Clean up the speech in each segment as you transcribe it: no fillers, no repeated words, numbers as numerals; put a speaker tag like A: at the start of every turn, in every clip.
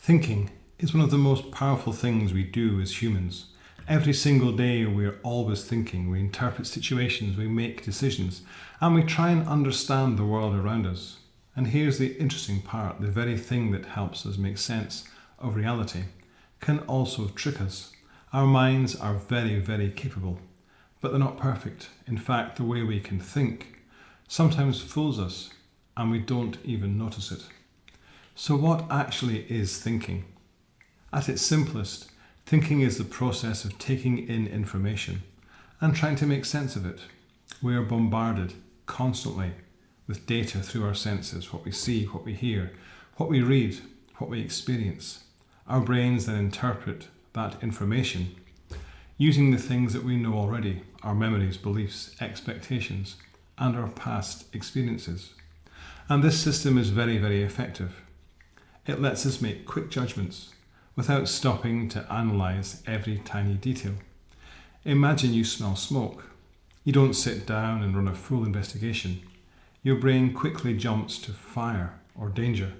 A: Thinking is one of the most powerful things we do as humans. Every single day we are always thinking, we interpret situations, we make decisions, and we try and understand the world around us. And here's the interesting part, the very thing that helps us make sense of reality can also trick us. Our minds are very, very capable, but they're not perfect. In fact, the way we can think sometimes fools us and we don't even notice it. So what actually is thinking? At its simplest, thinking is the process of taking in information and trying to make sense of it. We are bombarded constantly with data through our senses, what we see, what we hear, what we read, what we experience. Our brains then interpret that information using the things that we know already, our memories, beliefs, expectations, and our past experiences. And this system is very, very effective. It lets us make quick judgments without stopping to analyse every tiny detail. Imagine you smell smoke. You don't sit down and run a full investigation. Your brain quickly jumps to fire or danger,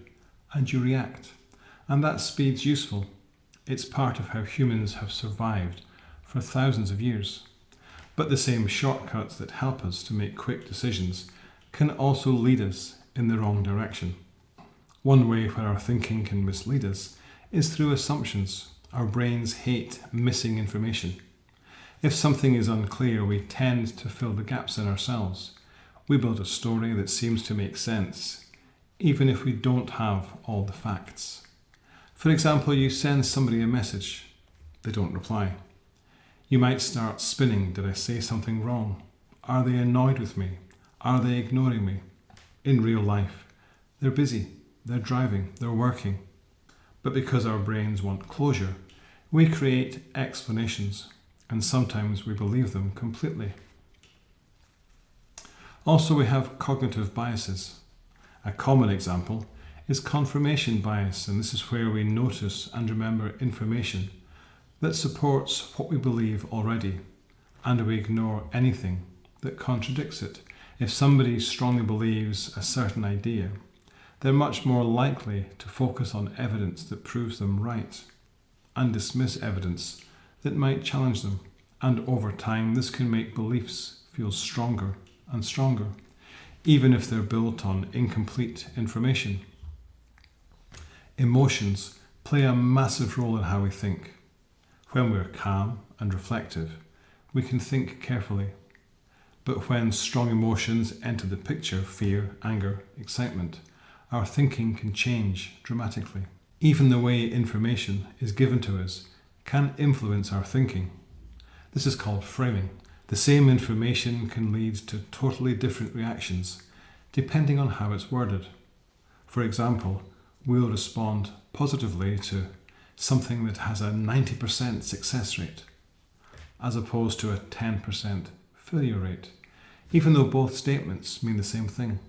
A: and you react. And that speed's useful. It's part of how humans have survived for thousands of years. But the same shortcuts that help us to make quick decisions can also lead us in the wrong direction. One way where our thinking can mislead us is through assumptions. Our brains hate missing information. If something is unclear, we tend to fill the gaps in ourselves. We build a story that seems to make sense, even if we don't have all the facts. For example, you send somebody a message. They don't reply. You might start spinning. Did I say something wrong? Are they annoyed with me? Are they ignoring me? In real life, they're busy. They're driving, they're working. But because our brains want closure, we create explanations, and sometimes we believe them completely. Also, we have cognitive biases. A common example is confirmation bias, and this is where we notice and remember information that supports what we believe already, and we ignore anything that contradicts it. If somebody strongly believes a certain idea, they're much more likely to focus on evidence that proves them right and dismiss evidence that might challenge them. And over time, this can make beliefs feel stronger and stronger, even if they're built on incomplete information. Emotions play a massive role in how we think. When we're calm and reflective, we can think carefully. But when strong emotions enter the picture, fear, anger, excitement, our thinking can change dramatically. Even the way information is given to us can influence our thinking. This is called framing. The same information can lead to totally different reactions depending on how it's worded. For example, we'll respond positively to something that has a 90% success rate as opposed to a 10% failure rate, even though both statements mean the same thing.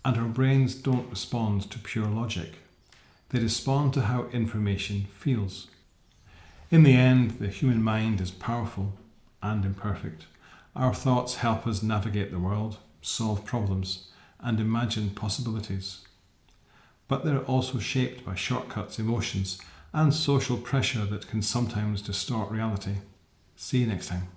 A: And our brains don't respond to pure logic. They respond to how information feels. In the end, the human mind is powerful and imperfect. Our thoughts help us navigate the world, solve problems, and imagine possibilities. But they're also shaped by shortcuts, emotions, and social pressure that can sometimes distort reality. See you next time.